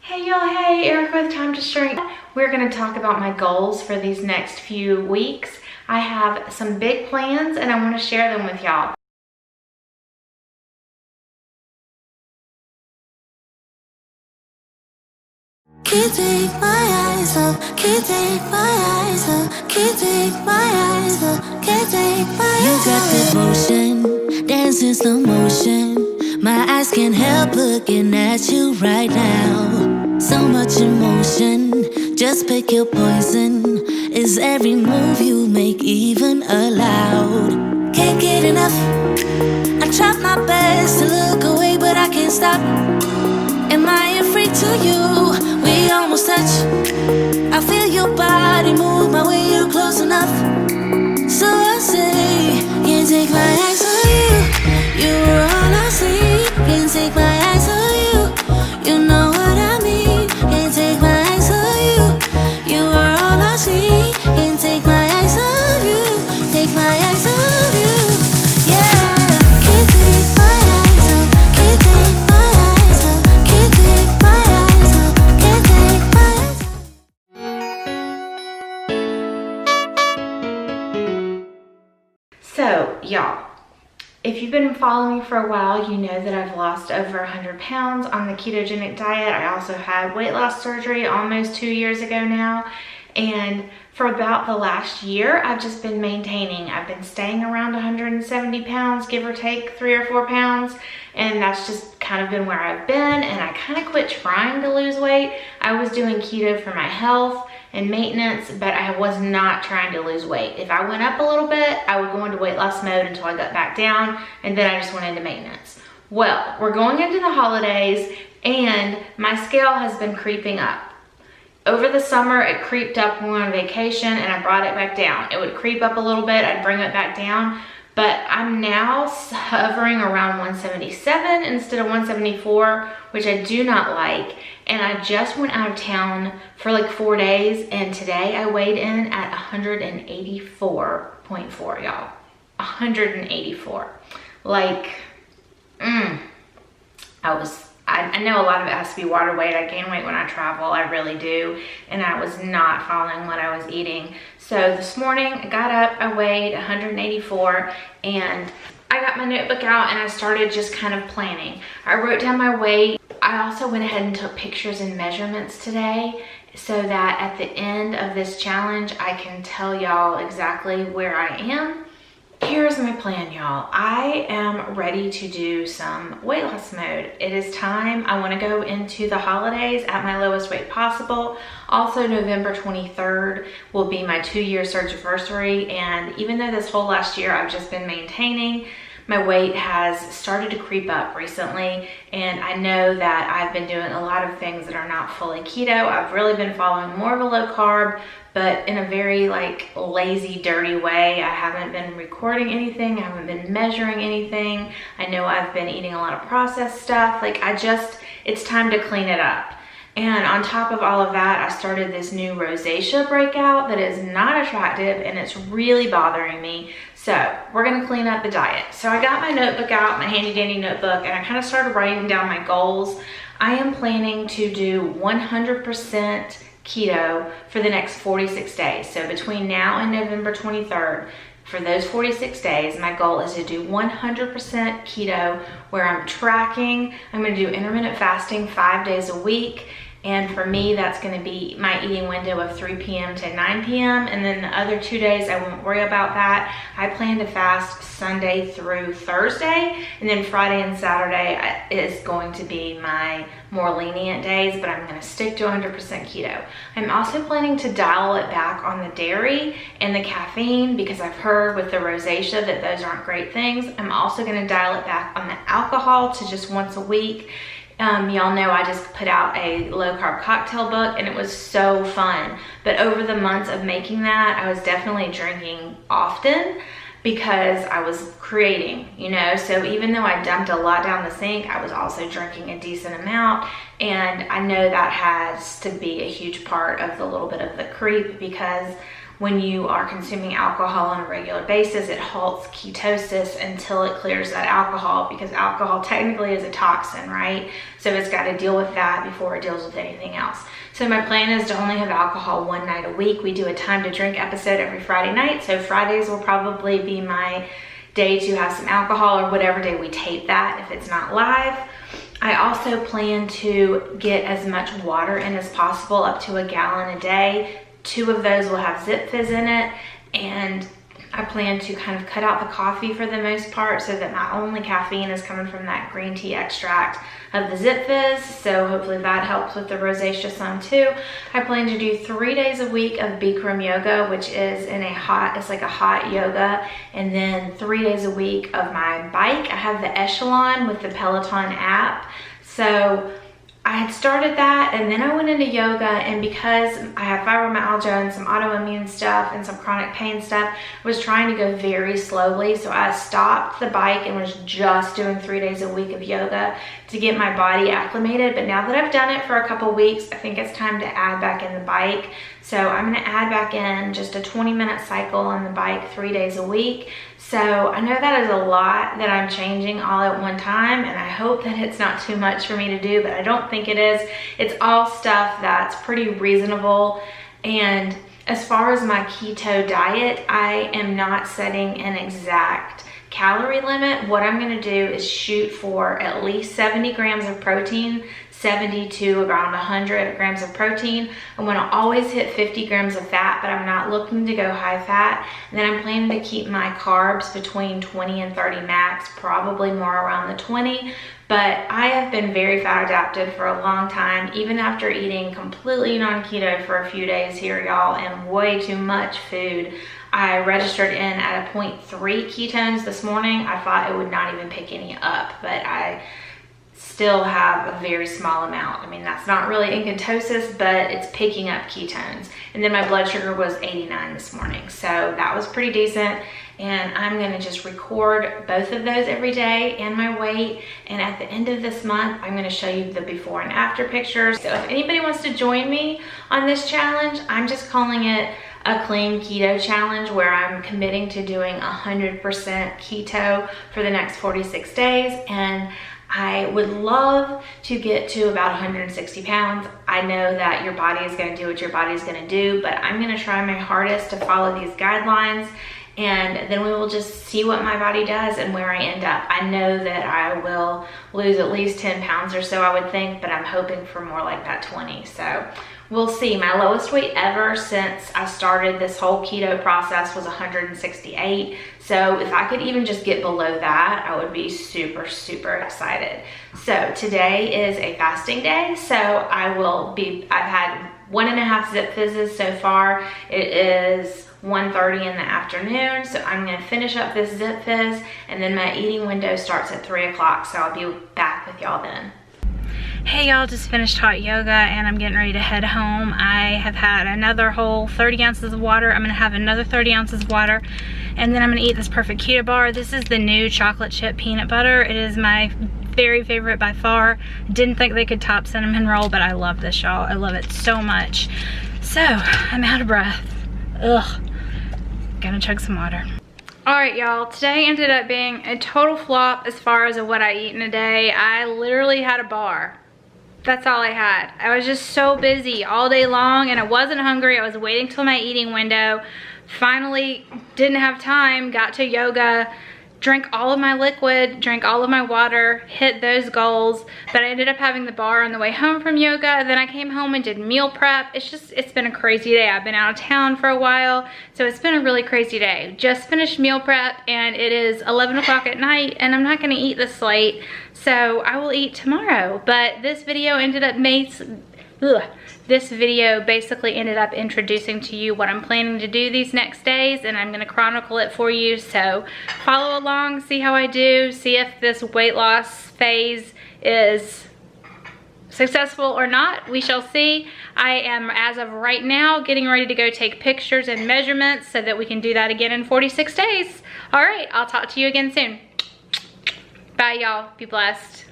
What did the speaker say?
Hey y'all, hey, Erica with TimetoShrink. We're gonna talk about my goals for these next few weeks. I have some big plans and I wanna share them with y'all. Can't take my eyes off, can't take my eyes off, can't take my eyes off, can't take my eyes off. You got that motion, dance in slow motion. My eyes can't help looking at you right now. So much emotion, just pick your poison. Is every move you make even allowed? Can't get enough, I try my best to look away but I can't stop. Am I a freak to you? We almost touch. I feel your body move my way, you're close enough. So I say, can't take my eyes on you. You were all I see. Can't take my eyes on you. You know what I mean. Can't take my eyes on you. You were all I see. Can't take my eyes on you. Take my eyes on you. Yeah. Can't take my eyes off. Can't take my eyes off. Can't take my eyes off. Can't take my eyes off. So, y'all, if you've been following me for a while, you know that I've lost over 100 pounds on the ketogenic diet. I also had weight loss surgery almost 2 years ago now. And for about the last year, I've just been maintaining. I've been staying around 170 pounds, give or take 3 or 4 pounds. And that's just kind of been where I've been. And I kind of quit trying to lose weight. I was doing keto for my health and maintenance, but I was not trying to lose weight. If I went up a little bit, I would go into weight loss mode until I got back down, and then I just went into maintenance. Well, we're going into the holidays, and my scale has been creeping up. Over the summer, it creeped up when we were on vacation, and I brought it back down. It would creep up a little bit, I'd bring it back down, but I'm now hovering around 177 instead of 174, which I do not like. And I just went out of town for like 4 days, and today I weighed in at 184.4, y'all. 184. Like, I know a lot of it has to be water weight. I gain weight when I travel, I really do. And I was not following what I was eating. So this morning I got up, I weighed 184, and I got my notebook out and I started just kind of planning. I wrote down my weight. I also went ahead and took pictures and measurements today so that at the end of this challenge, I can tell y'all exactly where I am. Here's my plan, y'all. I am ready to do some weight loss mode. It is time. I want to go into the holidays at my lowest weight possible. Also, November 23rd will be my 2-year Surgiversary, and even though this whole last year I've just been maintaining, my weight has started to creep up recently, and I know that I've been doing a lot of things that are not fully keto. I've really been following more of a low carb, but in a very like lazy, dirty way. I haven't been recording anything. I haven't been measuring anything. I know I've been eating a lot of processed stuff. Like it's time to clean it up. And on top of all of that, I started this new rosacea breakout that is not attractive and it's really bothering me. So we're gonna clean up the diet. So I got my notebook out, my handy dandy notebook, and I kind of started writing down my goals. I am planning to do 100% keto for the next 46 days. So between now and November 23rd, for those 46 days, my goal is to do 100% keto where I'm tracking. I'm gonna do intermittent fasting 5 days a week. And for me, that's gonna be my eating window of 3 p.m. to 9 p.m. And then the other 2 days, I won't worry about that. I plan to fast Sunday through Thursday. And then Friday and Saturday is going to be my more lenient days, but I'm gonna stick to 100% keto. I'm also planning to dial it back on the dairy and the caffeine because I've heard with the rosacea that those aren't great things. I'm also gonna dial it back on the alcohol to just once a week. Y'all know I just put out a low carb cocktail book and it was so fun. But over the months of making that, I was definitely drinking often because I was creating, you know? So even though I dumped a lot down the sink, I was also drinking a decent amount. And I know that has to be a huge part of the little bit of the creep because when you are consuming alcohol on a regular basis, it halts ketosis until it clears that alcohol, because alcohol technically is a toxin, right? So it's got to deal with that before it deals with anything else. So my plan is to only have alcohol one night a week. We do a time to drink episode every Friday night. So Fridays will probably be my day to have some alcohol, or whatever day we tape that if it's not live. I also plan to get as much water in as possible, up to 1 gallon a day. 2 of those will have Zip Fizz in it, and I plan to kind of cut out the coffee for the most part, so that my only caffeine is coming from that green tea extract of the Zip Fizz. So hopefully that helps with the rosacea some too. I plan to do 3 days a week of Bikram yoga, which is it's like a hot yoga, and then 3 days a week of my bike. I have the Echelon with the Peloton app. So I had started that, and then I went into yoga, and because I have fibromyalgia and some autoimmune stuff and some chronic pain stuff, I was trying to go very slowly. So I stopped the bike and was just doing 3 days a week of yoga to get my body acclimated. But now that I've done it for a couple weeks, I think it's time to add back in the bike. So I'm gonna add back in just a 20-minute cycle on the bike 3 days a week. So I know that is a lot that I'm changing all at one time, and I hope that it's not too much for me to do, but I don't think it is. It's all stuff that's pretty reasonable. And as far as my keto diet, I am not setting an exact calorie limit. What I'm gonna do is shoot for at least 70 grams of protein, 70 to around 100 grams of protein. I want to always hit 50 grams of fat, but I'm not looking to go high fat. And then I'm planning to keep my carbs between 20 and 30 max, probably more around the 20. But I have been very fat adapted for a long time, even after eating completely non-keto for a few days here, y'all, and way too much food. I registered in at a 0.3 ketones this morning. I thought it would not even pick any up, but I still have a very small amount. I mean, that's not really in ketosis, but it's picking up ketones. And then my blood sugar was 89 this morning, so that was pretty decent. And I'm gonna just record both of those every day and my weight. And at the end of this month, I'm gonna show you the before and after pictures. So if anybody wants to join me on this challenge, I'm just calling it a clean keto challenge, where I'm committing to doing 100% keto for the next 46 days. And I would love to get to about 160 pounds. I know that your body is going to do what your body is going to do, but I'm going to try my hardest to follow these guidelines, and then we will just see what my body does and where I end up. I know that I will lose at least 10 pounds or so, I would think, but I'm hoping for more like that 20. So we'll see. My lowest weight ever since I started this whole keto process was 168. So if I could even just get below that, I would be super, super excited. So today is a fasting day. So I've had 1.5 Zip Fizzes so far. It is 1:30 in the afternoon. So I'm gonna finish up this Zip Fizz, and then my eating window starts at 3 o'clock. So I'll be back with y'all then. Hey y'all, just finished hot yoga and I'm getting ready to head home. I have had another whole 30 ounces of water. I'm gonna have another 30 ounces of water, and then I'm gonna eat this perfect keto bar. This is the new chocolate chip peanut butter. It is my very favorite by far. Didn't think they could top cinnamon roll, but I love this, y'all. I love it so much. So I'm out of breath. Ugh, gonna chug some water. All right, y'all, today ended up being a total flop as far as what I eat in a day. I literally had a bar. That's all I had. I was just so busy all day long, and I wasn't hungry. I was waiting till my eating window. Finally didn't have time, got to yoga, drank all of my liquid, drank all of my water, hit those goals, but I ended up having the bar on the way home from yoga. Then I came home and did meal prep. It's been a crazy day. I've been out of town for a while, so it's been a really crazy day. Just finished meal prep, and it is 11 o'clock at night, and I'm not gonna eat this late, so I will eat tomorrow. But this video basically ended up introducing to you what I'm planning to do these next days, and I'm gonna chronicle it for you. So follow along, see how I do, see if this weight loss phase is successful or not. We shall see. I am, as of right now, getting ready to go take pictures and measurements so that we can do that again in 46 days. All right, I'll talk to you again soon. Bye, y'all. Be blessed.